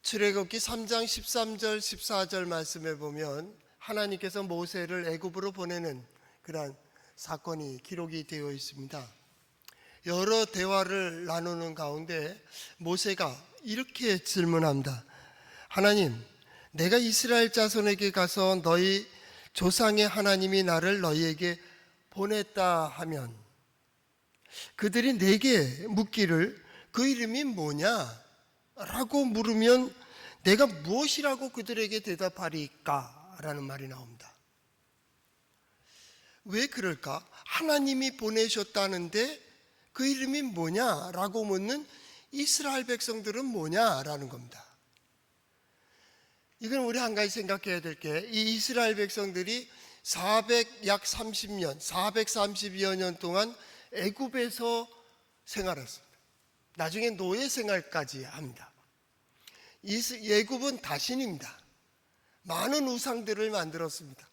출애굽기 3장 13절 14절 말씀에 보면 하나님께서 모세를 애굽으로 보내는 그러한 사건이 기록이 되어 있습니다. 여러 대화를 나누는 가운데 모세가 이렇게 질문합니다. 하나님, 내가 이스라엘 자손에게 가서 너희 조상의 하나님이 나를 너희에게 보냈다 하면 그들이 내게 묻기를 그 이름이 뭐냐? 라고 물으면 내가 무엇이라고 그들에게 대답하리까? 라는 말이 나옵니다. 왜 그럴까? 하나님이 보내셨다는데 그 이름이 뭐냐? 라고 묻는 이스라엘 백성들은 뭐냐? 라는 겁니다. 이건 우리 한 가지 생각해야 될 게, 이 이스라엘 백성들이 약 30년, 430여 년 동안 애굽에서 생활했습니다. 나중에 노예 생활까지 합니다. 애굽은 다신입니다. 많은 우상들을 만들었습니다.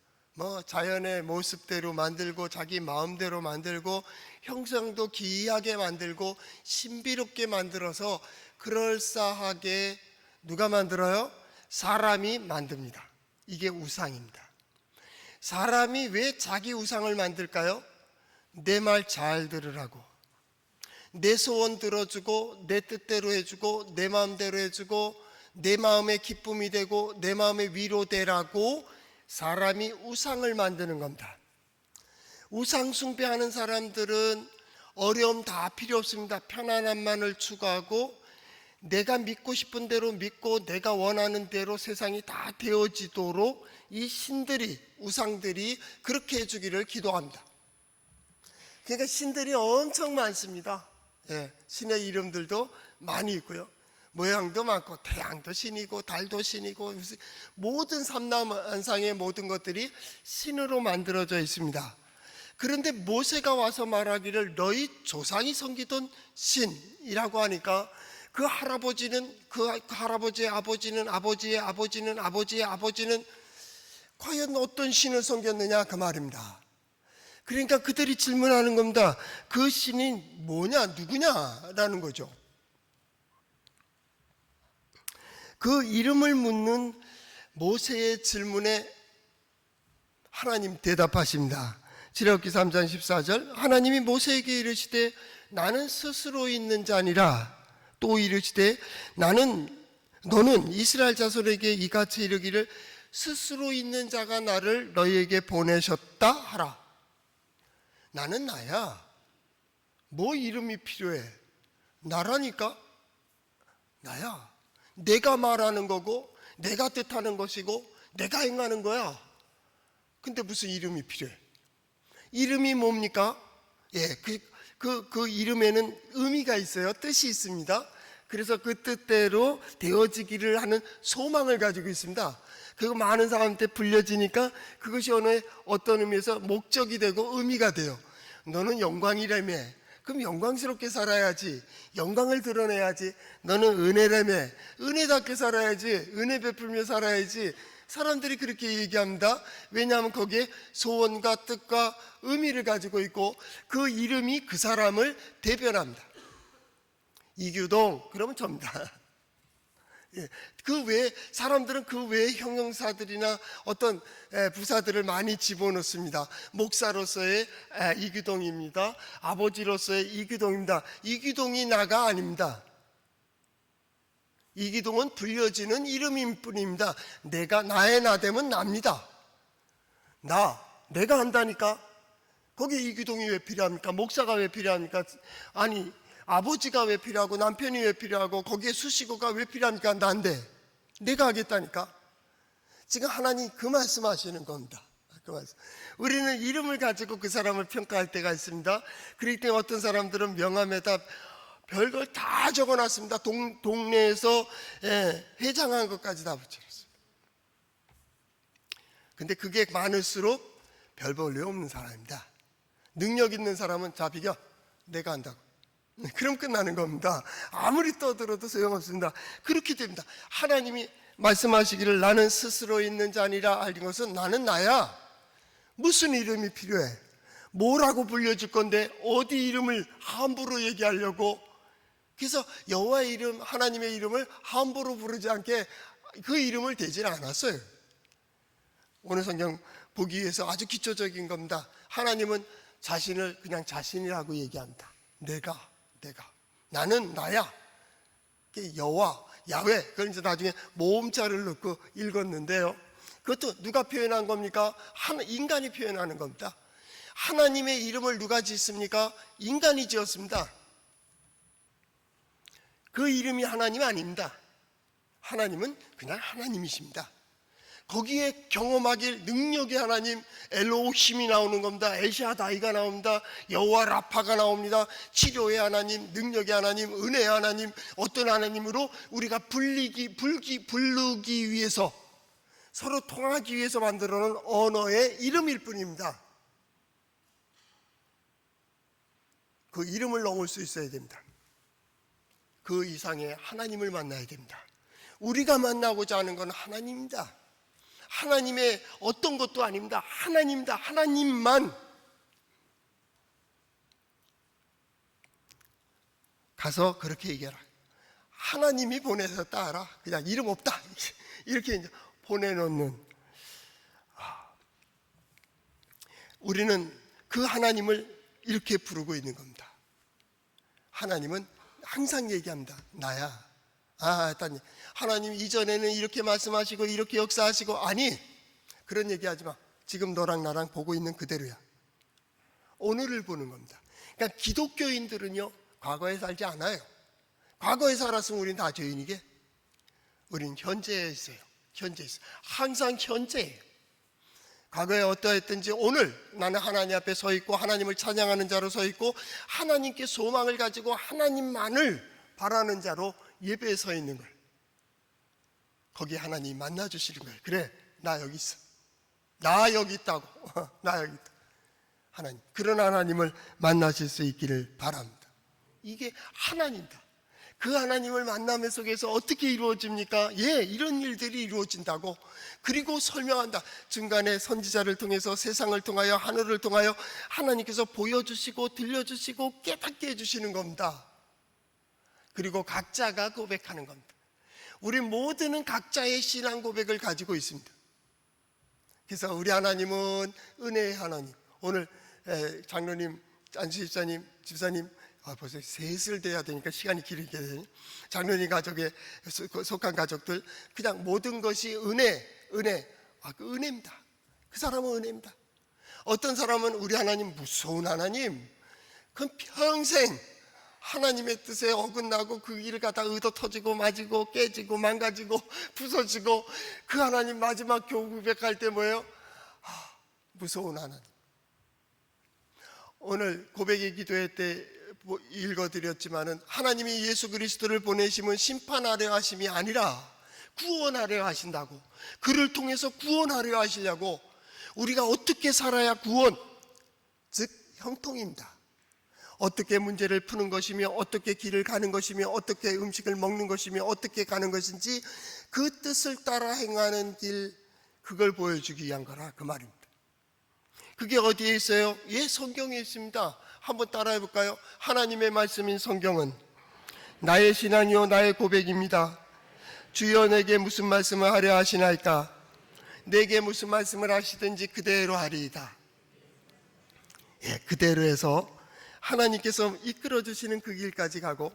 자연의 모습대로 만들고 자기 마음대로 만들고 형상도 기이하게 만들고 신비롭게 만들어서 그럴싸하게 누가 만들어요? 사람이 만듭니다. 이게 우상입니다. 사람이 왜 자기 우상을 만들까요? 내 말 잘 들으라고, 내 소원 들어주고 내 뜻대로 해주고 내 마음대로 해주고 내 마음의 기쁨이 되고 내 마음의 위로되라고 사람이 우상을 만드는 겁니다. 우상 숭배하는 사람들은 어려움 다 필요 없습니다. 편안함만을 추구하고 내가 믿고 싶은 대로 믿고 내가 원하는 대로 세상이 다 되어지도록 이 신들이, 우상들이 그렇게 해주기를 기도합니다. 그러니까 신들이 엄청 많습니다. 신의 이름들도 많이 있고요. 모양도 많고 태양도 신이고 달도 신이고 모든 삼라만상의 모든 것들이 신으로 만들어져 있습니다. 그런데 모세가 와서 말하기를 너희 조상이 섬기던 신이라고 하니까 그 할아버지는 그 할아버지의 아버지는 아버지의 아버지는 아버지의 아버지는 과연 어떤 신을 섬겼느냐 그 말입니다. 그러니까 그들이 질문하는 겁니다. 그 신이 뭐냐, 누구냐라는 거죠. 그 이름을 묻는 모세의 질문에 하나님 대답하십니다. 출애굽기 3장 14절 하나님이 모세에게 이르시되 나는 스스로 있는 자니라. 또 이르시되 너는 이스라엘 자손에게 이같이 이르기를 스스로 있는 자가 나를 너희에게 보내셨다 하라. 나는 나야. 뭐 이름이 필요해? 나라니까. 나야. 내가 말하는 거고 내가 뜻하는 것이고 내가 행하는 거야. 근데 무슨 이름이 필요해? 이름이 뭡니까? 그 이름에는 의미가 있어요. 뜻이 있습니다. 그래서 그 뜻대로 되어지기를 하는 소망을 가지고 있습니다. 그거 많은 사람한테 불려지니까 그것이 어떤 의미에서 목적이 되고 의미가 돼요. 너는 영광이라며. 그럼 영광스럽게 살아야지. 영광을 드러내야지. 너는 은혜라며. 은혜답게 살아야지. 은혜 베풀며 살아야지. 사람들이 그렇게 얘기합니다. 왜냐하면 거기에 소원과 뜻과 의미를 가지고 있고 그 이름이 그 사람을 대변합니다. 이규동 그러면 접니다. 그 외에 사람들은 그 외에 형용사들이나 어떤 부사들을 많이 집어넣습니다. 목사로서의 이규동입니다. 아버지로서의 이규동입니다. 이규동이 나가 아닙니다. 이기동은 불려지는 이름일 뿐입니다. 나의 나됨은 납니다. 내가 한다니까. 거기에 이기동이 왜 필요합니까? 목사가 왜 필요합니까? 아니, 아버지가 왜 필요하고 남편이 왜 필요하고 거기에 수식어가 왜 필요합니까? 난데 내가 하겠다니까. 지금 하나님 그 말씀하시는 겁니다. 그 말씀. 우리는 이름을 가지고 그 사람을 평가할 때가 있습니다. 그렇기 때문에 어떤 사람들은 명함에다 별걸 다 적어놨습니다. 동네에서 회장한 것까지 다 붙여놨어요. 근데 그게 많을수록 별 볼 일 없는 사람입니다. 능력 있는 사람은 자 비겨, 내가 한다고. 그럼 끝나는 겁니다. 아무리 떠들어도 소용없습니다. 그렇게 됩니다. 하나님이 말씀하시기를 나는 스스로 있는 자니라 알린 것은 나는 나야. 무슨 이름이 필요해? 뭐라고 불려줄 건데 어디 이름을 함부로 얘기하려고 그래서 여호와의 이름, 하나님의 이름을 함부로 부르지 않게 그 이름을 대지 않았어요. 오늘 성경 보기 위해서 아주 기초적인 겁니다. 하나님은 자신을 그냥 자신이라고 얘기합니다. 내가 나는 나야. 여호와, 야훼. 그걸 이제 나중에 모음자를 넣고 읽었는데요. 그것도 누가 표현한 겁니까? 인간이 표현하는 겁니다. 하나님의 이름을 누가 짓습니까? 인간이 지었습니다. 그 이름이 하나님 아닙니다. 하나님은 그냥 하나님이십니다. 거기에 경험하길 능력의 하나님, 엘로힘이 나오는 겁니다. 엘샤다이가 나옵니다. 여호와 라파가 나옵니다. 치료의 하나님, 능력의 하나님, 은혜의 하나님, 어떤 하나님으로 우리가 부르기 위해서, 서로 통하기 위해서 만들어 놓은 언어의 이름일 뿐입니다. 그 이름을 넘을 수 있어야 됩니다. 그 이상의 하나님을 만나야 됩니다. 우리가 만나고자 하는 건 하나님입니다. 하나님의 어떤 것도 아닙니다. 하나님입니다. 하나님만. 가서 그렇게 얘기해라. 하나님이 보내서 따라. 그냥 이름 없다. 이렇게 이제 보내놓는. 우리는 그 하나님을 이렇게 부르고 있는 겁니다. 하나님은 항상 얘기합니다. 나야. 하나님 이전에는 이렇게 말씀하시고 이렇게 역사하시고, 아니, 그런 얘기하지 마. 지금 너랑 나랑 보고 있는 그대로야. 오늘을 보는 겁니다. 그러니까 기독교인들은요, 과거에 살지 않아요. 과거에 살았으면 우린 다 죄인이게. 우린 현재에 있어요. 항상 현재예요. 과거에 어떠했든지 오늘 나는 하나님 앞에 서 있고 하나님을 찬양하는 자로 서 있고 하나님께 소망을 가지고 하나님만을 바라는 자로 예배에 서 있는 걸, 거기에 하나님 만나주시는 거예요. 그래, 나 여기 있어. 나 여기 있다고. 나 여기 있다. 하나님, 그런 하나님을 만나실 수 있기를 바랍니다. 이게 하나님이다. 그 하나님을 만남 속에서 어떻게 이루어집니까? 이런 일들이 이루어진다고. 그리고 설명한다. 중간에 선지자를 통해서, 세상을 통하여, 하늘을 통하여 하나님께서 보여주시고 들려주시고 깨닫게 해주시는 겁니다. 그리고 각자가 고백하는 겁니다. 우리 모두는 각자의 신앙 고백을 가지고 있습니다. 그래서 우리 하나님은 은혜의 하나님. 오늘 장로님, 안수집사님, 집사님 벌써 셋을 돼야 되니까 시간이 길게 되니, 장로님 가족에 속한 가족들, 그냥 모든 것이 은혜. 그 은혜입니다. 그 사람은 은혜입니다. 어떤 사람은 우리 하나님 무서운 하나님, 그건 평생 하나님의 뜻에 어긋나고 그 일을 갖다 의도 터지고 맞이고 깨지고 망가지고 부서지고, 그 하나님 마지막 교우 고백할 때 뭐예요? 무서운 하나님. 오늘 고백의 기도회 때 읽어드렸지만은, 하나님이 예수 그리스도를 보내심은 심판하려 하심이 아니라 구원하려 하신다고. 그를 통해서 구원하려 하시려고. 우리가 어떻게 살아야 구원, 즉 형통입니다. 어떻게 문제를 푸는 것이며, 어떻게 길을 가는 것이며, 어떻게 음식을 먹는 것이며, 어떻게 가는 것인지 그 뜻을 따라 행하는 길, 그걸 보여주기 위한 거라, 그 말입니다. 그게 어디에 있어요? 성경에 있습니다. 한번 따라해 볼까요? 하나님의 말씀인 성경은 나의 신앙이요 나의 고백입니다. 주여 내게 무슨 말씀을 하려 하시나이까? 내게 무슨 말씀을 하시든지 그대로 하리이다. 그대로 해서 하나님께서 이끌어 주시는 그 길까지 가고,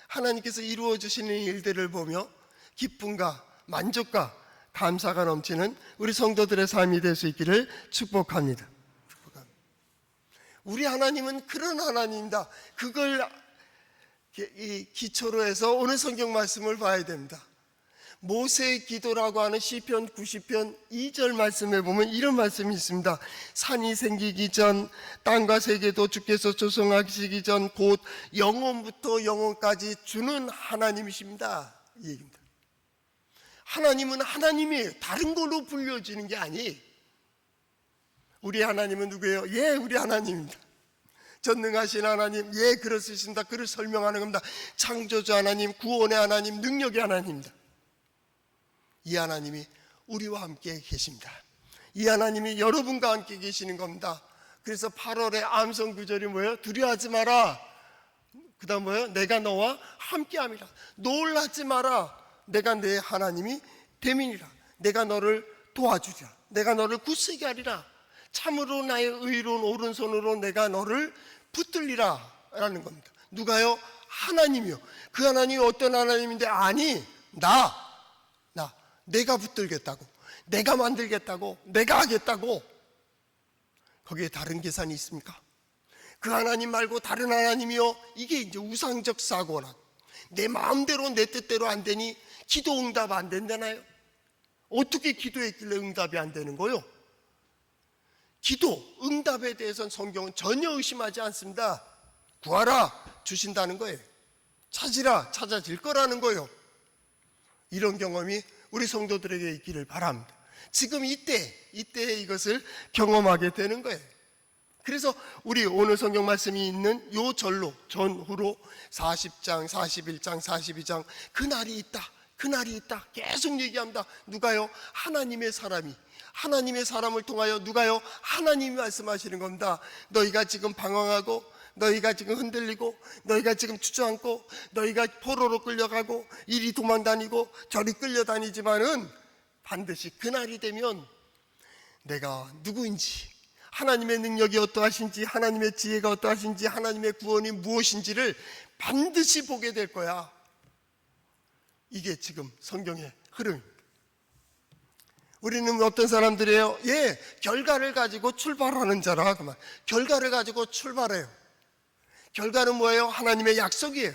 하나님께서 이루어 주시는 일들을 보며 기쁨과 만족과 감사가 넘치는 우리 성도들의 삶이 될 수 있기를 축복합니다. 우리 하나님은 그런 하나님입니다. 그걸 기초로 해서 오늘 성경 말씀을 봐야 됩니다. 모세의 기도라고 하는 시편 90편 2절 말씀에 보면 이런 말씀이 있습니다. 산이 생기기 전, 땅과 세계도 주께서 조성하시기 전, 곧 영원부터 영원까지 주는 하나님이십니다. 이 얘기입니다. 하나님은 하나님이에요. 다른 걸로 불려지는 게 아니에요. 우리 하나님은 누구예요? 우리 하나님입니다. 전능하신 하나님, 그렇으신다. 그를 설명하는 겁니다. 창조주 하나님, 구원의 하나님, 능력의 하나님입니다. 이 하나님이 우리와 함께 계십니다. 이 하나님이 여러분과 함께 계시는 겁니다. 그래서 8월의 암송 구절이 뭐예요? 두려워하지 마라. 그 다음 뭐예요? 내가 너와 함께함이라. 놀라지 마라. 내가 내 하나님이 됨이니라. 내가 너를 도와주리라. 내가 너를 굳세게 하리라. 참으로 나의 의로운 오른손으로 내가 너를 붙들리라 라는 겁니다. 누가요? 하나님이요. 그 하나님이 어떤 하나님인데? 아니, 내가 붙들겠다고, 내가 만들겠다고, 내가 하겠다고. 거기에 다른 계산이 있습니까? 그 하나님 말고 다른 하나님이요, 이게 이제 우상적 사고라. 내 마음대로 내 뜻대로 안 되니 기도 응답 안 된다나요? 어떻게 기도했길래 응답이 안 되는 거요? 기도 응답에 대해서는 성경은 전혀 의심하지 않습니다. 구하라, 주신다는 거예요. 찾으라, 찾아질 거라는 거예요. 이런 경험이 우리 성도들에게 있기를 바랍니다. 지금 이때에 이것을 경험하게 되는 거예요. 그래서 우리 오늘 성경 말씀이 있는 요 절로 전후로 40장, 41장, 42장 그날이 있다 계속 얘기합니다. 누가요? 하나님의 사람을 통하여 누가요? 하나님이 말씀하시는 겁니다. 너희가 지금 방황하고, 너희가 지금 흔들리고, 너희가 지금 주저앉고, 너희가 포로로 끌려가고, 이리 도망다니고 저리 끌려다니지만은 반드시 그날이 되면 내가 누구인지, 하나님의 능력이 어떠하신지, 하나님의 지혜가 어떠하신지, 하나님의 구원이 무엇인지를 반드시 보게 될 거야. 이게 지금 성경의 흐름입니다. 우리는 어떤 사람들이에요? 결과를 가지고 출발하는 자라. 그만. 결과를 가지고 출발해요. 결과는 뭐예요? 하나님의 약속이에요.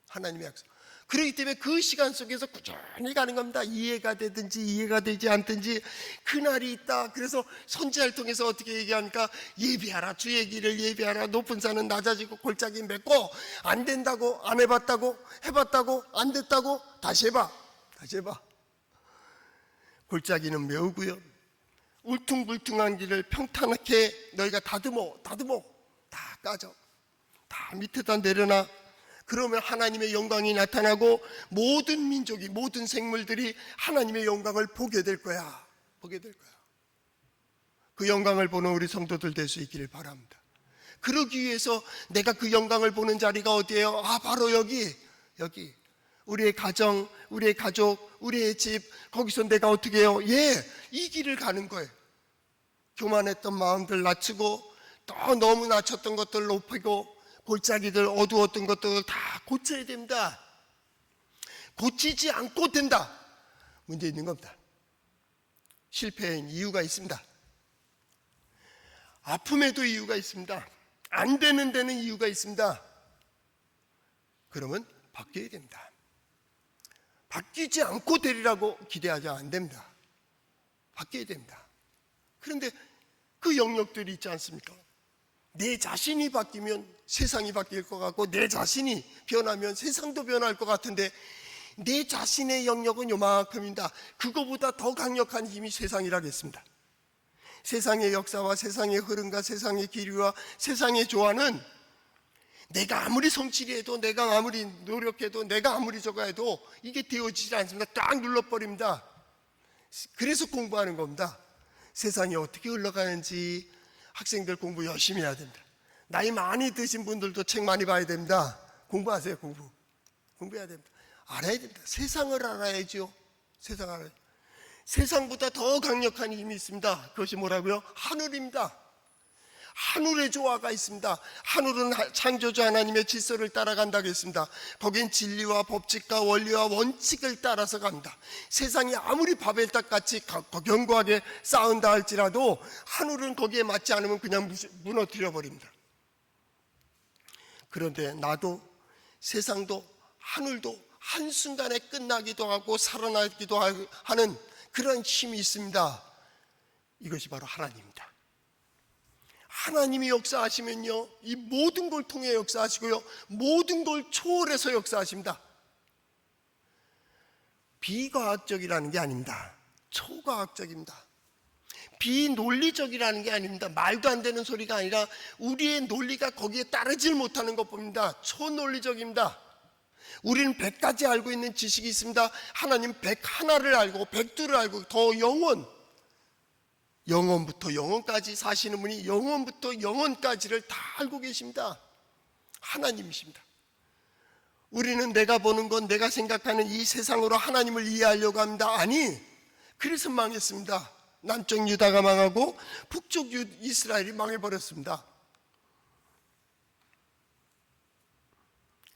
하나님의 약속. 그렇기 때문에 그 시간 속에서 꾸준히 가는 겁니다. 이해가 되든지 이해가 되지 않든지 그날이 있다. 그래서 선지자를 통해서 어떻게 얘기하니까 예비하라, 주의 길을 예비하라. 높은 산은 낮아지고 골짜기 맺고, 안 된다고, 안 해봤다고, 해봤다고, 안 됐다고, 다시 해봐. 골짜기는 메우고요, 울퉁불퉁한 길을 평탄하게 너희가 다듬어 다 까져, 다 밑에다 내려놔. 그러면 하나님의 영광이 나타나고 모든 민족이, 모든 생물들이 하나님의 영광을 보게 될 거야. 그 영광을 보는 우리 성도들 될 수 있기를 바랍니다. 그러기 위해서 내가 그 영광을 보는 자리가 어디예요? 바로 여기. 우리의 가정, 우리의 가족, 우리의 집, 거기서 내가 어떻게 해요? 이 길을 가는 거예요. 교만했던 마음들 낮추고, 또 너무 낮췄던 것들 높이고, 골짜기들, 어두웠던 것들 다 고쳐야 됩니다. 고치지 않고 된다. 문제 있는 겁니다. 실패인 이유가 있습니다. 아픔에도 이유가 있습니다. 안 되는 데는 이유가 있습니다. 그러면 바뀌어야 됩니다. 바뀌지 않고 되리라고 기대하지 안 됩니다. 바뀌어야 됩니다. 그런데 그 영역들이 있지 않습니까? 내 자신이 바뀌면 세상이 바뀔 것 같고, 내 자신이 변하면 세상도 변할 것 같은데, 내 자신의 영역은 요만큼입니다. 그거보다 더 강력한 힘이 세상이라겠습니다. 세상의 역사와 세상의 흐름과 세상의 기류와 세상의 조화는 내가 아무리 성취해도, 내가 아무리 노력해도, 내가 아무리 저거 해도 이게 되어지지 않습니다. 딱 눌러버립니다. 그래서 공부하는 겁니다. 세상이 어떻게 흘러가는지 학생들 공부 열심히 해야 됩니다. 나이 많이 드신 분들도 책 많이 봐야 됩니다. 공부하세요. 공부해야 됩니다. 알아야 됩니다. 세상을 알아야죠. 세상보다 더 강력한 힘이 있습니다. 그것이 뭐라고요? 하늘입니다. 하늘의 조화가 있습니다. 하늘은 창조주 하나님의 질서를 따라간다고 했습니다. 거긴 진리와 법칙과 원리와 원칙을 따라서 갑니다. 세상이 아무리 바벨탑같이 견고하게 쌓은다 할지라도 하늘은 거기에 맞지 않으면 그냥 무너뜨려 버립니다. 그런데 나도, 세상도, 하늘도 한순간에 끝나기도 하고 살아나기도 하는 그런 힘이 있습니다. 이것이 바로 하나님입니다. 하나님이 역사하시면요, 이 모든 걸 통해 역사하시고요, 모든 걸 초월해서 역사하십니다. 비과학적이라는 게 아닙니다. 초과학적입니다. 비논리적이라는 게 아닙니다. 말도 안 되는 소리가 아니라 우리의 논리가 거기에 따르질 못하는 것뿐입니다. 초논리적입니다. 우리는 100가지 알고 있는 지식이 있습니다. 하나님 101를 알고 102를 알고 더 영원부터 영원까지 사시는 분이 영원부터 영원까지를 다 알고 계십니다. 하나님이십니다. 우리는 내가 보는 건, 내가 생각하는 이 세상으로 하나님을 이해하려고 합니다. 아니, 그래서 망했습니다. 남쪽 유다가 망하고 북쪽 이스라엘이 망해버렸습니다.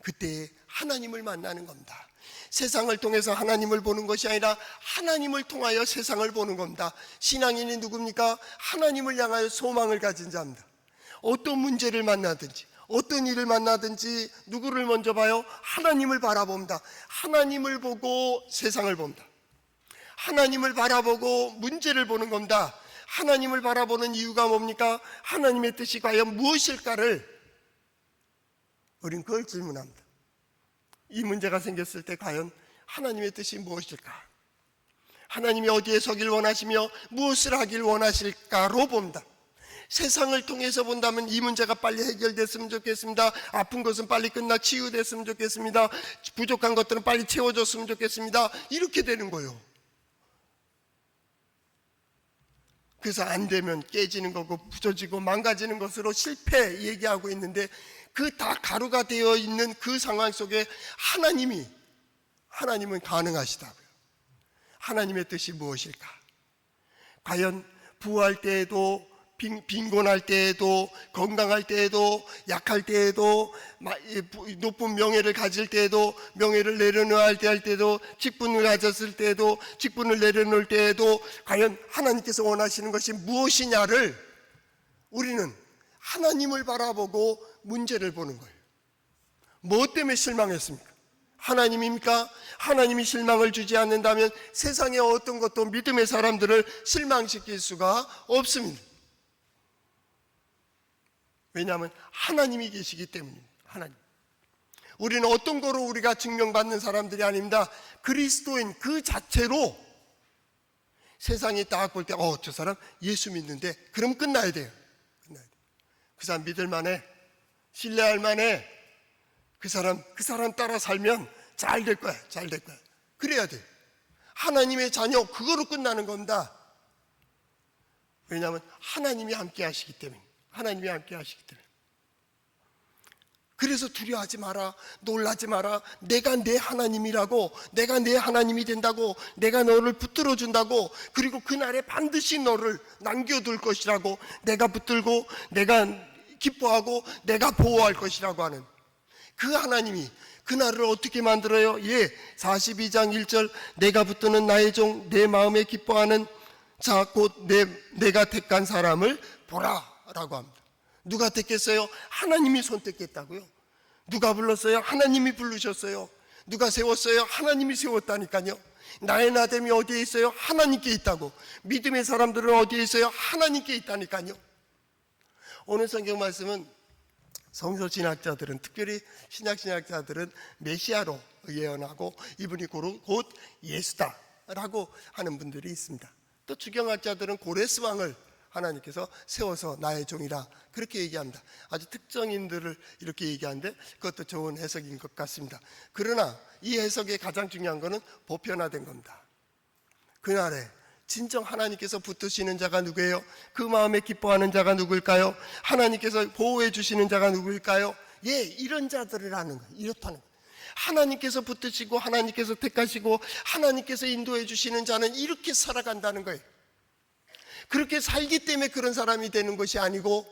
그때 하나님을 만나는 겁니다. 세상을 통해서 하나님을 보는 것이 아니라 하나님을 통하여 세상을 보는 겁니다. 신앙인이 누굽니까? 하나님을 향하여 소망을 가진 자입니다. 어떤 문제를 만나든지, 어떤 일을 만나든지 누구를 먼저 봐요? 하나님을 바라봅니다. 하나님을 보고 세상을 봅니다. 하나님을 바라보고 문제를 보는 겁니다. 하나님을 바라보는 이유가 뭡니까? 하나님의 뜻이 과연 무엇일까를 우린 그걸 질문합니다. 이 문제가 생겼을 때 과연 하나님의 뜻이 무엇일까? 하나님이 어디에 서길 원하시며 무엇을 하길 원하실까로 봅니다. 세상을 통해서 본다면 이 문제가 빨리 해결됐으면 좋겠습니다. 아픈 것은 빨리 끝나 치유됐으면 좋겠습니다. 부족한 것들은 빨리 채워졌으면 좋겠습니다. 이렇게 되는 거예요. 그래서 안 되면 깨지는 거고 부서지고 망가지는 것으로 실패 얘기하고 있는데, 그 다 가루가 되어 있는 그 상황 속에 하나님은 가능하시다고요. 하나님의 뜻이 무엇일까? 과연 부할 때에도, 빈곤할 때에도, 건강할 때에도, 약할 때에도, 높은 명예를 가질 때에도, 명예를 내려놓아야 할 때에도, 직분을 가졌을 때에도, 직분을 내려놓을 때에도 과연 하나님께서 원하시는 것이 무엇이냐를 우리는 하나님을 바라보고 문제를 보는 거예요. 뭐 때문에 실망했습니까? 하나님입니까? 하나님이 실망을 주지 않는다면 세상의 어떤 것도 믿음의 사람들을 실망시킬 수가 없습니다. 왜냐하면 하나님이 계시기 때문입니다. 하나님. 우리는 어떤 거로 우리가 증명받는 사람들이 아닙니다. 그리스도인 그 자체로 세상이 딱 볼 때 저 사람 예수 믿는데, 그럼 끝나야 돼요. 그 사람 믿을 만해, 신뢰할 만해, 그 사람 따라 살면 잘 될 거야, 잘 될 거야. 그래야 돼. 하나님의 자녀, 그거로 끝나는 겁니다. 왜냐하면 하나님이 함께 하시기 때문에. 하나님이 함께 하시기 때문에. 그래서 두려워하지 마라, 놀라지 마라. 내가 내 하나님이라고, 내가 내 하나님이 된다고, 내가 너를 붙들어 준다고, 그리고 그날에 반드시 너를 남겨둘 것이라고, 내가 붙들고 내가 기뻐하고 내가 보호할 것이라고 하는 그 하나님이 그날을 어떻게 만들어요? 42장 1절, 내가 붙드는 나의 종, 내 마음에 기뻐하는 자 곧 내가 택한 사람을 보라 라고 합니다. 누가 택했어요? 하나님이 선택했다고요. 누가 불렀어요? 하나님이 부르셨어요. 누가 세웠어요? 하나님이 세웠다니까요. 나의 나됨이 어디에 있어요? 하나님께 있다고. 믿음의 사람들은 어디에 있어요? 하나님께 있다니까요. 오늘 성경 말씀은 성서신학자들은, 특별히 신약신학자들은 메시아로 예언하고 이분이 곧 예수다라고 하는 분들이 있습니다. 또 주경학자들은 고레스 왕을 하나님께서 세워서 나의 종이라 그렇게 얘기합니다. 아주 특정인들을 이렇게 얘기하는데 그것도 좋은 해석인 것 같습니다. 그러나 이 해석의 가장 중요한 것은 보편화된 겁니다. 그날에 진정 하나님께서 붙드시는 자가 누구예요? 그 마음에 기뻐하는 자가 누구일까요? 하나님께서 보호해 주시는 자가 누구일까요? 이런 자들이라는 거예요. 이렇다는 거예요. 하나님께서 붙드시고 하나님께서 택하시고 하나님께서 인도해 주시는 자는 이렇게 살아간다는 거예요. 그렇게 살기 때문에 그런 사람이 되는 것이 아니고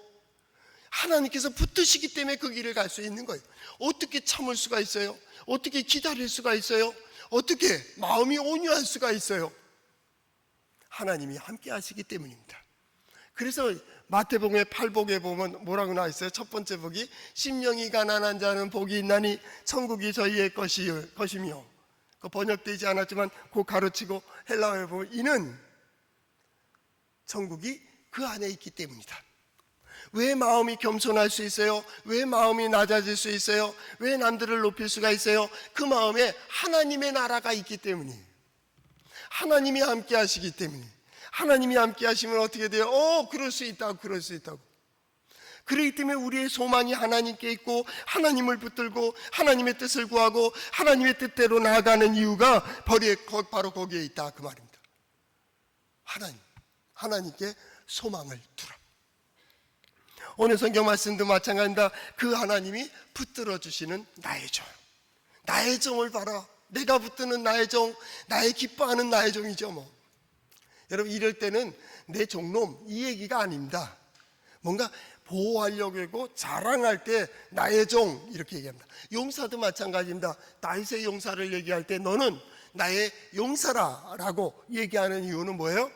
하나님께서 붙드시기 때문에 그 길을 갈 수 있는 거예요. 어떻게 참을 수가 있어요? 어떻게 기다릴 수가 있어요? 어떻게 마음이 온유할 수가 있어요? 하나님이 함께 하시기 때문입니다. 그래서 마태복음의 8복에 보면 뭐라고 나와 있어요? 첫 번째 복이 심령이 가난한 자는 복이 있나니 천국이 저희의 것이며, 그 번역되지 않았지만 그 가르치고 헬라어에 보면 이는 천국이 그 안에 있기 때문이다. 왜 마음이 겸손할 수 있어요? 왜 마음이 낮아질 수 있어요? 왜 남들을 높일 수가 있어요? 그 마음에 하나님의 나라가 있기 때문이에요. 하나님이 함께 하시기 때문에. 하나님이 함께 하시면 어떻게 돼요? 그럴 수 있다고, 그럴 수 있다고. 그렇기 때문에 우리의 소망이 하나님께 있고 하나님을 붙들고 하나님의 뜻을 구하고 하나님의 뜻대로 나아가는 이유가 바로 거기에 있다, 그 말입니다. 하나님께 소망을 두라. 오늘 성경 말씀도 마찬가지입니다. 그 하나님이 붙들어 주시는 나의 종. 나의 종을 봐라. 내가 붙드는 나의 종, 나의 기뻐하는 나의 종이죠 뭐. 여러분 이럴 때는 내 종놈 이 얘기가 아닙니다. 뭔가 보호하려고 하고 자랑할 때 나의 종 이렇게 얘기합니다. 용사도 마찬가지입니다. 다윗의 용사를 얘기할 때 너는 나의 용사라 라고 얘기하는 이유는 뭐예요?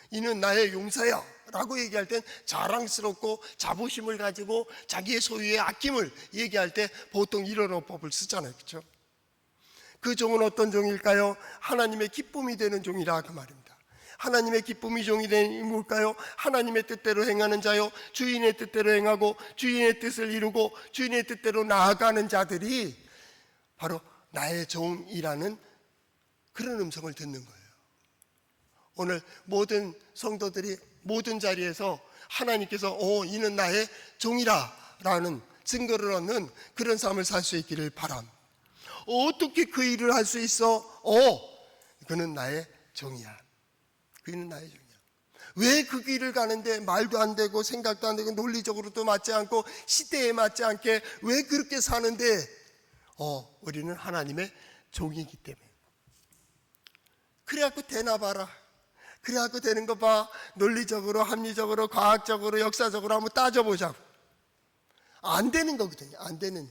이는 나의 용사야 라고 얘기할 땐 자랑스럽고 자부심을 가지고 자기의 소유의 아낌을 얘기할 때 보통 이런 어법을 쓰잖아요. 그렇죠? 그 종은 어떤 종일까요? 하나님의 기쁨이 되는 종이라 그 말입니다. 하나님의 기쁨이 종이 되는 뭘까요? 하나님의 뜻대로 행하는 자요, 주인의 뜻대로 행하고 주인의 뜻을 이루고 주인의 뜻대로 나아가는 자들이 바로 나의 종이라는 그런 음성을 듣는 거예요. 오늘 모든 성도들이 모든 자리에서 하나님께서 이는 나의 종이라 라는 증거를 얻는 그런 삶을 살 수 있기를 바랍니다. 어떻게 그 일을 할 수 있어? 그는 나의 종이야. 그는 나의 종이야. 왜 그 길을 가는데 말도 안 되고 생각도 안 되고 논리적으로도 맞지 않고 시대에 맞지 않게 왜 그렇게 사는데 우리는 하나님의 종이기 때문에. 그래갖고 되나 봐라. 그래갖고 되는 거 봐. 논리적으로 합리적으로 과학적으로 역사적으로 한번 따져보자고. 안 되는 거거든요. 안 되는.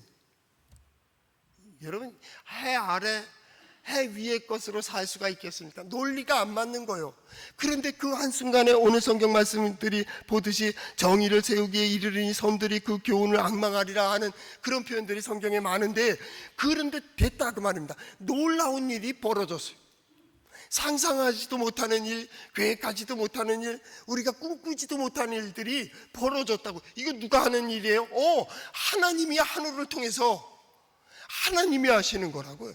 여러분 해 아래 해 위의 것으로 살 수가 있겠습니까? 논리가 안 맞는 거예요. 그런데 그 한순간에 오늘 성경 말씀들이 보듯이 정의를 세우기에 이르르니 섬들이 그 교훈을 앙망하리라 하는 그런 표현들이 성경에 많은데 그런데 됐다 그 말입니다. 놀라운 일이 벌어졌어요. 상상하지도 못하는 일, 계획하지도 못하는 일, 우리가 꿈꾸지도 못하는 일들이 벌어졌다고. 이거 누가 하는 일이에요? 하나님이 하늘을 통해서 하나님이 하시는 거라고요.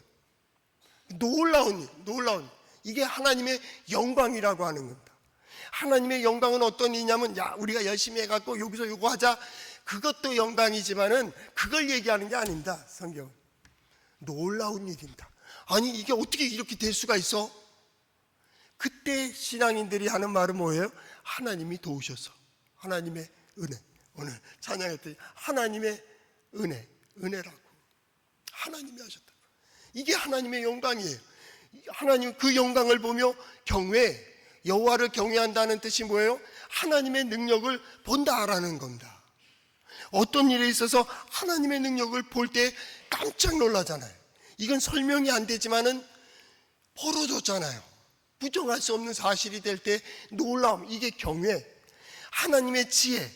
놀라운 일, 놀라운 일. 이게 하나님의 영광이라고 하는 겁니다. 하나님의 영광은 어떤 일이냐면 우리가 열심히 해갖고 여기서 요거 하자, 그것도 영광이지만은 그걸 얘기하는 게 아닙니다. 성경은 놀라운 일입니다. 아니 이게 어떻게 이렇게 될 수가 있어? 그때 신앙인들이 하는 말은 뭐예요? 하나님이 도우셔서, 하나님의 은혜. 오늘 찬양했더니 하나님의 은혜라고 하나님이 하셨다. 이게 하나님의 영광이에요. 하나님 그 영광을 보며 경외, 여호와를 경외한다는 뜻이 뭐예요? 하나님의 능력을 본다라는 겁니다. 어떤 일에 있어서 하나님의 능력을 볼 때 깜짝 놀라잖아요. 이건 설명이 안 되지만은 벌어졌잖아요. 부정할 수 없는 사실이 될 때 놀라움, 이게 경외. 하나님의 지혜.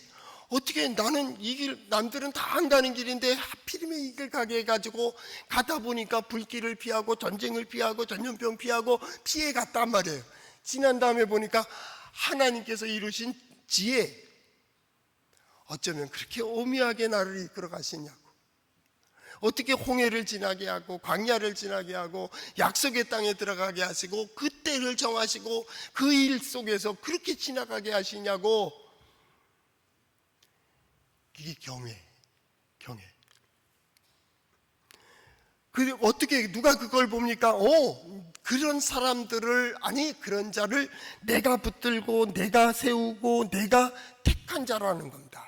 어떻게 나는 이 길, 남들은 다 안 가는 길인데 하필이면 이 길 가게 해가지고 가다 보니까 불길을 피하고 전쟁을 피하고 전염병 피하고 피해 갔단 말이에요. 지난 다음에 보니까 하나님께서 이루신 지혜, 어쩌면 그렇게 오묘하게 나를 이끌어 가시냐고. 어떻게 홍해를 지나게 하고 광야를 지나게 하고 약속의 땅에 들어가게 하시고 그 때를 정하시고 그 일 속에서 그렇게 지나가게 하시냐고. 이게 경외. 그리고 어떻게 누가 그걸 봅니까? 그런 사람들을, 아니 그런 자를 내가 붙들고 내가 세우고 내가 택한 자라는 겁니다.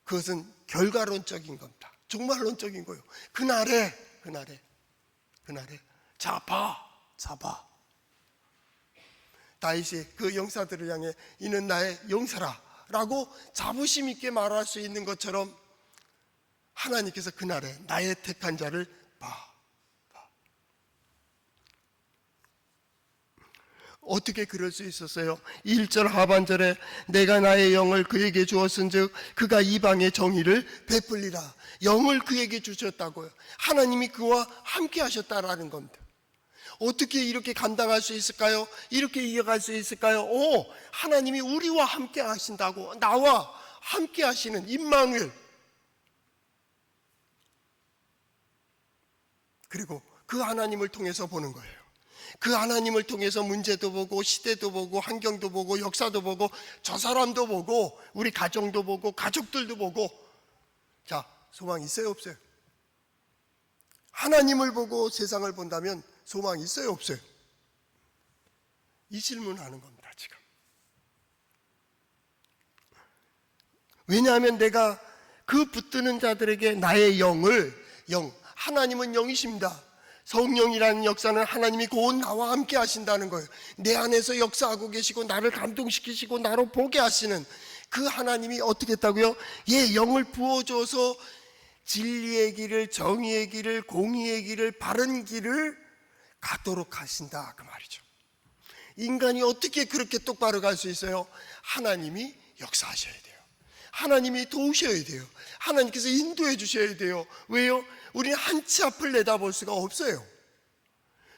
그것은 결과론적인 겁니다. 종말론적인 거예요. 그날에 잡아. 다윗이 그 용사들을 향해 이는 나의 용사라 라고 자부심 있게 말할 수 있는 것처럼 하나님께서 그날에 나의 택한 자를 봐. 어떻게 그럴 수 있었어요? 1절 하반절에 내가 나의 영을 그에게 주었은즉 그가 이방의 정의를 베풀리라. 영을 그에게 주셨다고요. 하나님이 그와 함께 하셨다라는 겁니다. 어떻게 이렇게 감당할 수 있을까요? 이렇게 이어갈 수 있을까요? 하나님이 우리와 함께 하신다고. 나와 함께 하시는 임마누엘. 그리고 그 하나님을 통해서 보는 거예요. 그 하나님을 통해서 문제도 보고 시대도 보고 환경도 보고 역사도 보고 저 사람도 보고 우리 가정도 보고 가족들도 보고. 자, 소망 있어요 없어요? 하나님을 보고 세상을 본다면 소망 있어요 없어요? 이 질문을 하는 겁니다. 지금 왜냐하면 내가 그 붙드는 자들에게 나의 하나님은 영이십니다. 성령이라는 역사는 하나님이 곧 나와 함께 하신다는 거예요. 내 안에서 역사하고 계시고 나를 감동시키시고 나로 보게 하시는 그 하나님이 어떻게 했다고요? 영을 부어줘서 진리의 길을, 정의의 길을, 공의의 길을, 바른 길을 가도록 하신다, 그 말이죠. 인간이 어떻게 그렇게 똑바로 갈 수 있어요? 하나님이 역사하셔야 돼요. 하나님이 도우셔야 돼요. 하나님께서 인도해 주셔야 돼요. 왜요? 우리는 한치 앞을 내다볼 수가 없어요.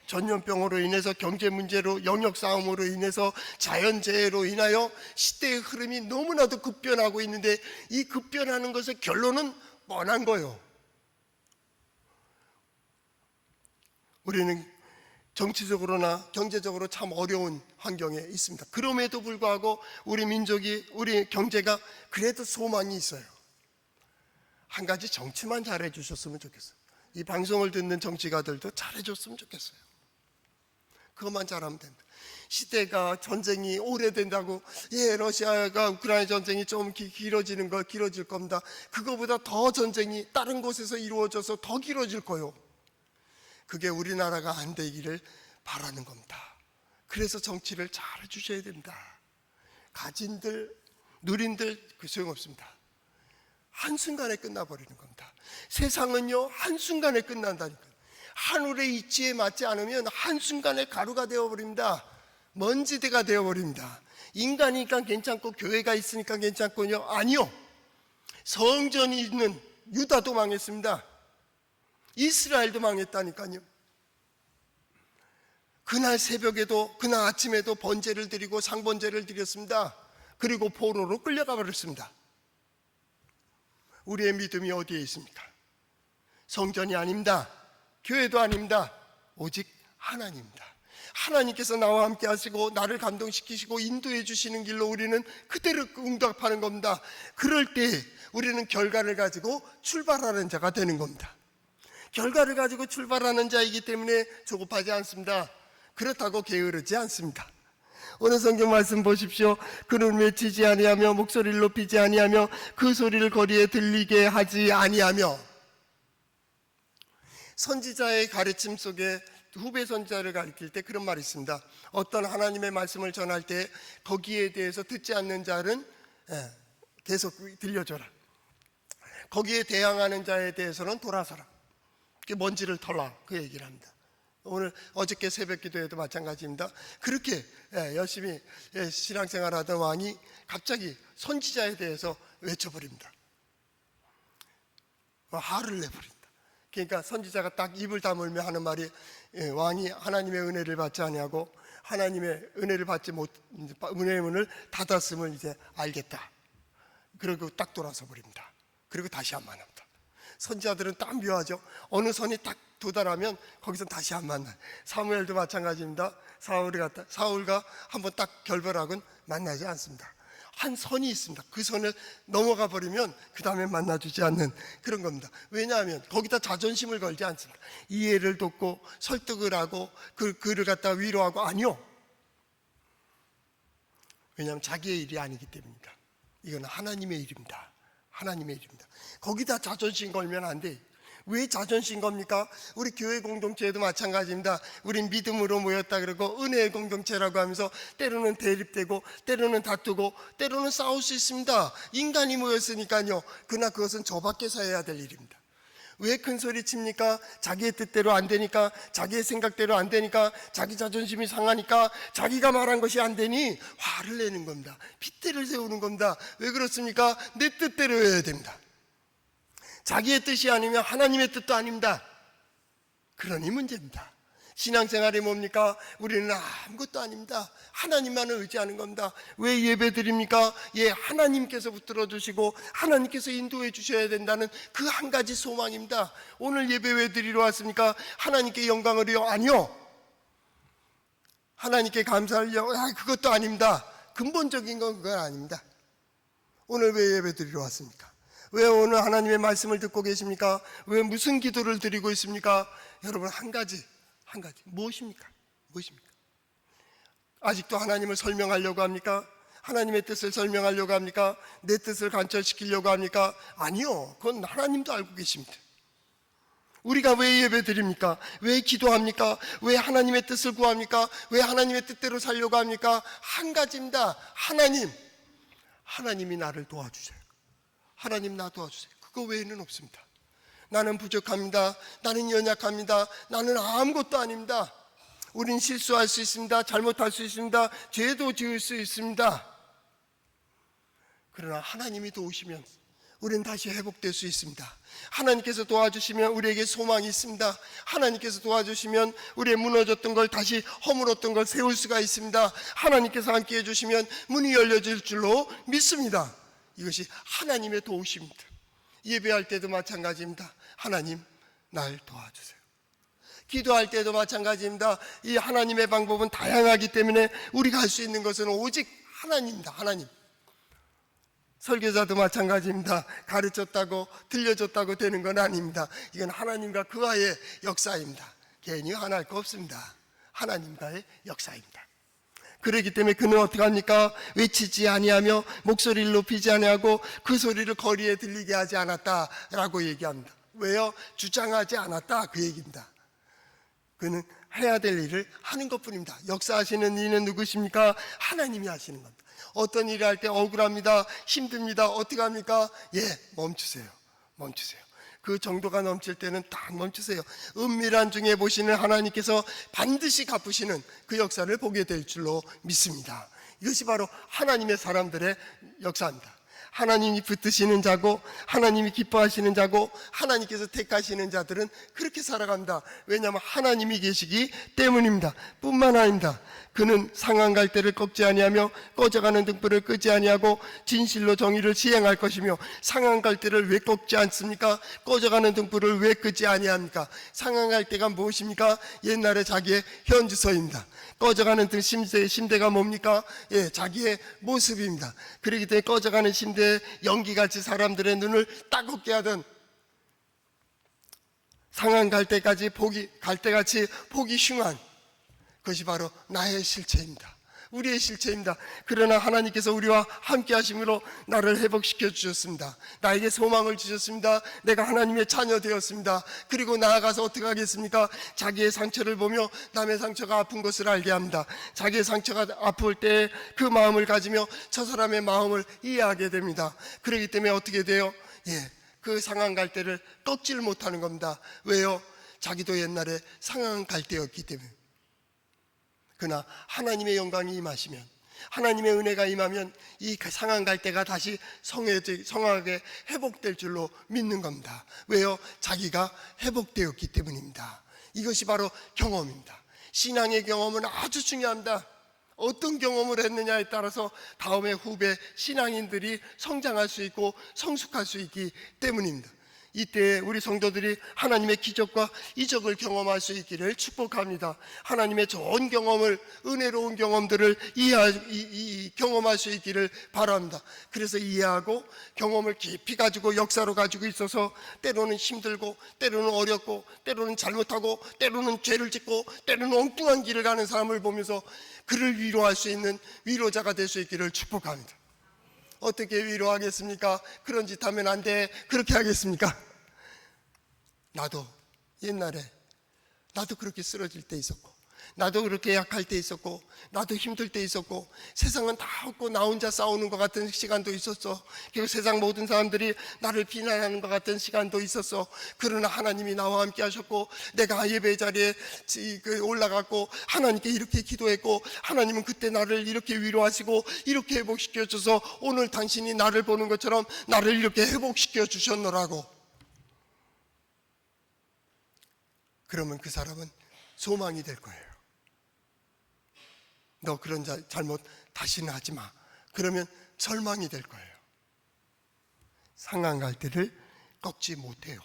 전염병으로 인해서, 경제 문제로, 영역 싸움으로 인해서, 자연재해로 인하여 시대의 흐름이 너무나도 급변하고 있는데, 이 급변하는 것의 결론은 뻔한 거예요. 우리는 정치적으로나 경제적으로 참 어려운 환경에 있습니다. 그럼에도 불구하고 우리 민족이, 우리 경제가 그래도 소망이 있어요. 한 가지, 정치만 잘해 주셨으면 좋겠어요. 이 방송을 듣는 정치가들도 잘해 줬으면 좋겠어요. 그것만 잘하면 됩니다. 시대가, 전쟁이 오래된다고, 러시아가 우크라이나 전쟁이 좀 길어질 겁니다. 그거보다 더 전쟁이 다른 곳에서 이루어져서 더 길어질 거예요. 그게 우리나라가 안 되기를 바라는 겁니다. 그래서 정치를 잘 해주셔야 됩니다. 가진들, 누린들, 그 소용없습니다. 한순간에 끝나버리는 겁니다. 세상은요, 한순간에 끝난다니까요. 하늘의 이치에 맞지 않으면 한순간에 가루가 되어버립니다. 먼지대가 되어버립니다. 인간이니까 괜찮고 교회가 있으니까 괜찮군요. 아니요. 성전이 있는 유다도 망했습니다. 이스라엘도 망했다니까요. 그날 새벽에도, 그날 아침에도 번제를 드리고 상번제를 드렸습니다. 그리고 포로로 끌려가 버렸습니다. 우리의 믿음이 어디에 있습니까? 성전이 아닙니다. 교회도 아닙니다. 오직 하나님입니다. 하나님께서 나와 함께 하시고 나를 감동시키시고 인도해 주시는 길로 우리는 그대로 응답하는 겁니다. 그럴 때 우리는 결과를 가지고 출발하는 자가 되는 겁니다. 결과를 가지고 출발하는 자이기 때문에 조급하지 않습니다. 그렇다고 게으르지 않습니다. 오늘 성경 말씀 보십시오. 그는 외치지 아니하며 목소리를 높이지 아니하며 그 소리를 거리에 들리게 하지 아니하며. 선지자의 가르침 속에 후배 선지자를 가르칠 때 그런 말이 있습니다. 어떤 하나님의 말씀을 전할 때 거기에 대해서 듣지 않는 자는 계속 들려줘라. 거기에 대항하는 자에 대해서는 돌아서라. 먼지를 털라, 그 얘기를 합니다. 어저께 새벽 기도에도 마찬가지입니다. 그렇게 열심히 신앙생활하던 왕이 갑자기 선지자에 대해서 외쳐버립니다. 화를 내버린다. 그러니까 선지자가 딱 입을 다물며 하는 말이, 왕이 하나님의 은혜를 받지 아니하고 하나님의 은혜를 받지 못, 은혜의 문을 닫았음을 이제 알겠다. 그리고 딱 돌아서 버립니다. 그리고 다시 안 만납니다. 선지자들은 딱 묘하죠. 어느 선이 딱 도달하면 거기서 다시 안 만나요. 사무엘도 마찬가지입니다. 사울과 한번 딱 결별하고는 만나지 않습니다. 한 선이 있습니다. 그 선을 넘어가 버리면 그 다음에 만나주지 않는 그런 겁니다. 왜냐하면 거기다 자존심을 걸지 않습니다. 이해를 돕고 설득을 하고 그를 갖다 위로하고, 아니요. 왜냐하면 자기의 일이 아니기 때문입니다. 이건 하나님의 일입니다. 하나님의 일입니다. 거기다 자존심 걸면 안 돼. 왜 자존심 겁니까? 우리 교회 공동체에도 마찬가지입니다. 우린 믿음으로 모였다 그러고 은혜의 공동체라고 하면서 때로는 대립되고 때로는 다투고 때로는 싸울 수 있습니다. 인간이 모였으니까요. 그러나 그것은 저 밖에서 해야 될 일입니다. 왜 큰 소리 칩니까? 자기의 뜻대로 안 되니까, 자기의 생각대로 안 되니까, 자기 자존심이 상하니까, 자기가 말한 것이 안 되니 화를 내는 겁니다. 핏대를 세우는 겁니다. 왜 그렇습니까? 내 뜻대로 해야 됩니다. 자기의 뜻이 아니면 하나님의 뜻도 아닙니다. 그러니 문제입니다. 신앙생활이 뭡니까? 우리는 아무것도 아닙니다. 하나님만을 의지하는 겁니다. 왜 예배 드립니까? 하나님께서 붙들어 주시고 하나님께서 인도해 주셔야 된다는 그 한 가지 소망입니다. 오늘 예배 왜 드리러 왔습니까? 하나님께 영광을 위하여? 아니요. 하나님께 감사를 위하여? 그것도 아닙니다. 근본적인 건 그건 아닙니다. 오늘 왜 예배 드리러 왔습니까? 왜 오늘 하나님의 말씀을 듣고 계십니까? 왜 무슨 기도를 드리고 있습니까? 여러분, 한 가지 무엇입니까? 아직도 하나님을 설명하려고 합니까? 하나님의 뜻을 설명하려고 합니까? 내 뜻을 관철시키려고 합니까? 아니요. 그건 하나님도 알고 계십니다. 우리가 왜 예배 드립니까? 왜 기도합니까? 왜 하나님의 뜻을 구합니까? 왜 하나님의 뜻대로 살려고 합니까? 한 가지입니다. 하나님이 나를 도와주세요. 하나님 나 도와주세요. 그거 외에는 없습니다. 나는 부족합니다. 나는 연약합니다. 나는 아무것도 아닙니다. 우린 실수할 수 있습니다. 잘못할 수 있습니다. 죄도 지을 수 있습니다. 그러나 하나님이 도우시면 우리는 다시 회복될 수 있습니다. 하나님께서 도와주시면 우리에게 소망이 있습니다. 하나님께서 도와주시면 우리의 무너졌던 걸 다시 허물었던 걸 세울 수가 있습니다. 하나님께서 함께 해주시면 문이 열려질 줄로 믿습니다. 이것이 하나님의 도우심입니다. 예배할 때도 마찬가지입니다. 하나님 날 도와주세요. 기도할 때도 마찬가지입니다. 이 하나님의 방법은 다양하기 때문에 우리가 할 수 있는 것은 오직 하나님입니다. 하나님. 설교자도 마찬가지입니다. 가르쳤다고 들려줬다고 되는 건 아닙니다. 이건 하나님과 그와의 역사입니다. 괜히 화날 거 없습니다. 하나님과의 역사입니다. 그렇기 때문에 그는 어떻게 합니까? 외치지 아니하며 목소리를 높이지 아니하고 그 소리를 거리에 들리게 하지 않았다라고 얘기합니다. 왜요? 주장하지 않았다 그 얘기입니다. 그는 해야 될 일을 하는 것뿐입니다. 역사하시는 이는 누구십니까? 하나님이 하시는 겁니다. 어떤 일을 할 때 억울합니다. 힘듭니다. 어떻게 합니까? 멈추세요. 그 정도가 넘칠 때는 딱 멈추세요. 은밀한 중에 보시는 하나님께서 반드시 갚으시는 그 역사를 보게 될 줄로 믿습니다. 이것이 바로 하나님의 사람들의 역사입니다. 하나님이 붙드시는 자고 하나님이 기뻐하시는 자고 하나님께서 택하시는 자들은 그렇게 살아갑니다. 왜냐하면 하나님이 계시기 때문입니다. 뿐만 아닙니다. 그는 상한 갈대를 꺾지 아니하며 꺼져가는 등불을 끄지 아니하고 진실로 정의를 시행할 것이며 상한 갈대를 왜 꺾지 않습니까? 꺼져가는 등불을 왜 끄지 아니합니까? 상한 갈대가 무엇입니까? 옛날에 자기의 현주소입니다. 꺼져가는 등 심대가 뭡니까? 자기의 모습입니다. 그렇기 때문에 꺼져가는 심대에 연기같이 사람들의 눈을 따갑게 하던 상한 갈대같이 보기 흉한 그것이 바로 나의 실체입니다. 우리의 실체입니다. 그러나 하나님께서 우리와 함께 하심으로 나를 회복시켜 주셨습니다. 나에게 소망을 주셨습니다. 내가 하나님의 자녀 되었습니다. 그리고 나아가서 어떻게 하겠습니까? 자기의 상처를 보며 남의 상처가 아픈 것을 알게 합니다. 자기의 상처가 아플 때 그 마음을 가지며 저 사람의 마음을 이해하게 됩니다. 그렇기 때문에 어떻게 돼요? 그 상한 갈대를 꺾지를 못하는 겁니다. 왜요? 자기도 옛날에 상한 갈대였기 때문에. 그러나 하나님의 영광이 임하시면, 하나님의 은혜가 임하면 이 상한 갈대가 다시 성하게 회복될 줄로 믿는 겁니다. 왜요? 자기가 회복되었기 때문입니다. 이것이 바로 경험입니다. 신앙의 경험은 아주 중요합니다. 어떤 경험을 했느냐에 따라서 다음에 후배 신앙인들이 성장할 수 있고 성숙할 수 있기 때문입니다. 이때 우리 성도들이 하나님의 기적과 이적을 경험할 수 있기를 축복합니다. 하나님의 좋은 경험을, 은혜로운 경험들을 경험할 수 있기를 바랍니다. 그래서 이해하고 경험을 깊이 가지고 역사로 가지고 있어서 때로는 힘들고 때로는 어렵고 때로는 잘못하고 때로는 죄를 짓고 때로는 엉뚱한 길을 가는 사람을 보면서 그를 위로할 수 있는 위로자가 될 수 있기를 축복합니다. 어떻게 위로하겠습니까? 그런 짓 하면 안 돼. 그렇게 하겠습니까? 나도 옛날에 나도 그렇게 쓰러질 때 있었고, 나도 그렇게 약할 때 있었고, 나도 힘들 때 있었고, 세상은 다 없고 나 혼자 싸우는 것 같은 시간도 있었어. 그리고 세상 모든 사람들이 나를 비난하는 것 같은 시간도 있었어. 그러나 하나님이 나와 함께 하셨고, 내가 예배 자리에 올라갔고 하나님께 이렇게 기도했고, 하나님은 그때 나를 이렇게 위로하시고 이렇게 회복시켜 줘서 오늘 당신이 나를 보는 것처럼 나를 이렇게 회복시켜 주셨노라고. 그러면 그 사람은 소망이 될 거예요. 너 그런 잘못 다시는 하지 마. 그러면 절망이 될 거예요. 상한 갈대를 꺾지 못해요.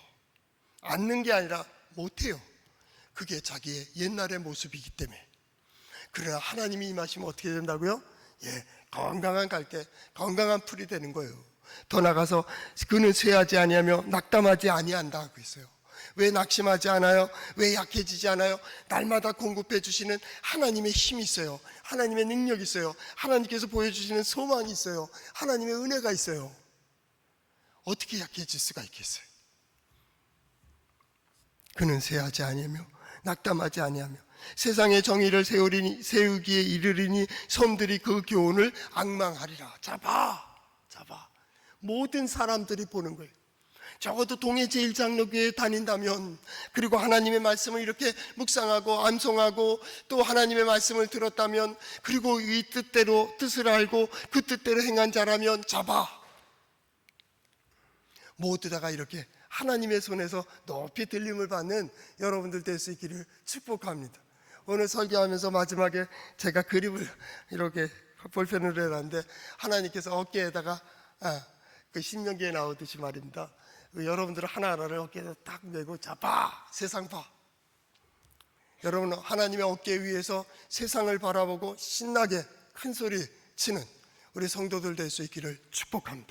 않는 게 아니라 못해요. 그게 자기의 옛날의 모습이기 때문에. 그러나 하나님이 임하시면 어떻게 된다고요? 건강한 갈대, 건강한 풀이 되는 거예요. 더 나가서 그는 쇠하지 아니하며 낙담하지 아니한다 하고 있어요. 왜 낙심하지 않아요? 왜 약해지지 않아요? 날마다 공급해 주시는 하나님의 힘이 있어요. 하나님의 능력이 있어요. 하나님께서 보여주시는 소망이 있어요. 하나님의 은혜가 있어요. 어떻게 약해질 수가 있겠어요? 그는 쇠하지 아니하며 낙담하지 아니하며 세상의 정의를 세우기에 이르리니 섬들이 그 교훈을 앙망하리라. 잡아. 모든 사람들이 보는 거예요. 적어도 동해 제1장로교회에 다닌다면, 그리고 하나님의 말씀을 이렇게 묵상하고 암송하고 또 하나님의 말씀을 들었다면, 그리고 이 뜻을 알고 그 뜻대로 행한 자라면 잡아. 모두 다가 이렇게 하나님의 손에서 높이 들림을 받는 여러분들 될 수 있기를 축복합니다. 오늘 설교하면서 마지막에 제가 그림을 이렇게 볼펜으로 해놨는데, 하나님께서 어깨에다가 그 신명기에 나오듯이 말입니다. 여러분들 하나하나를 어깨에다 딱 메고 잡아, 세상 봐. 여러분 하나님의 어깨 위에서 세상을 바라보고 신나게 큰 소리 치는 우리 성도들 될 수 있기를 축복합니다.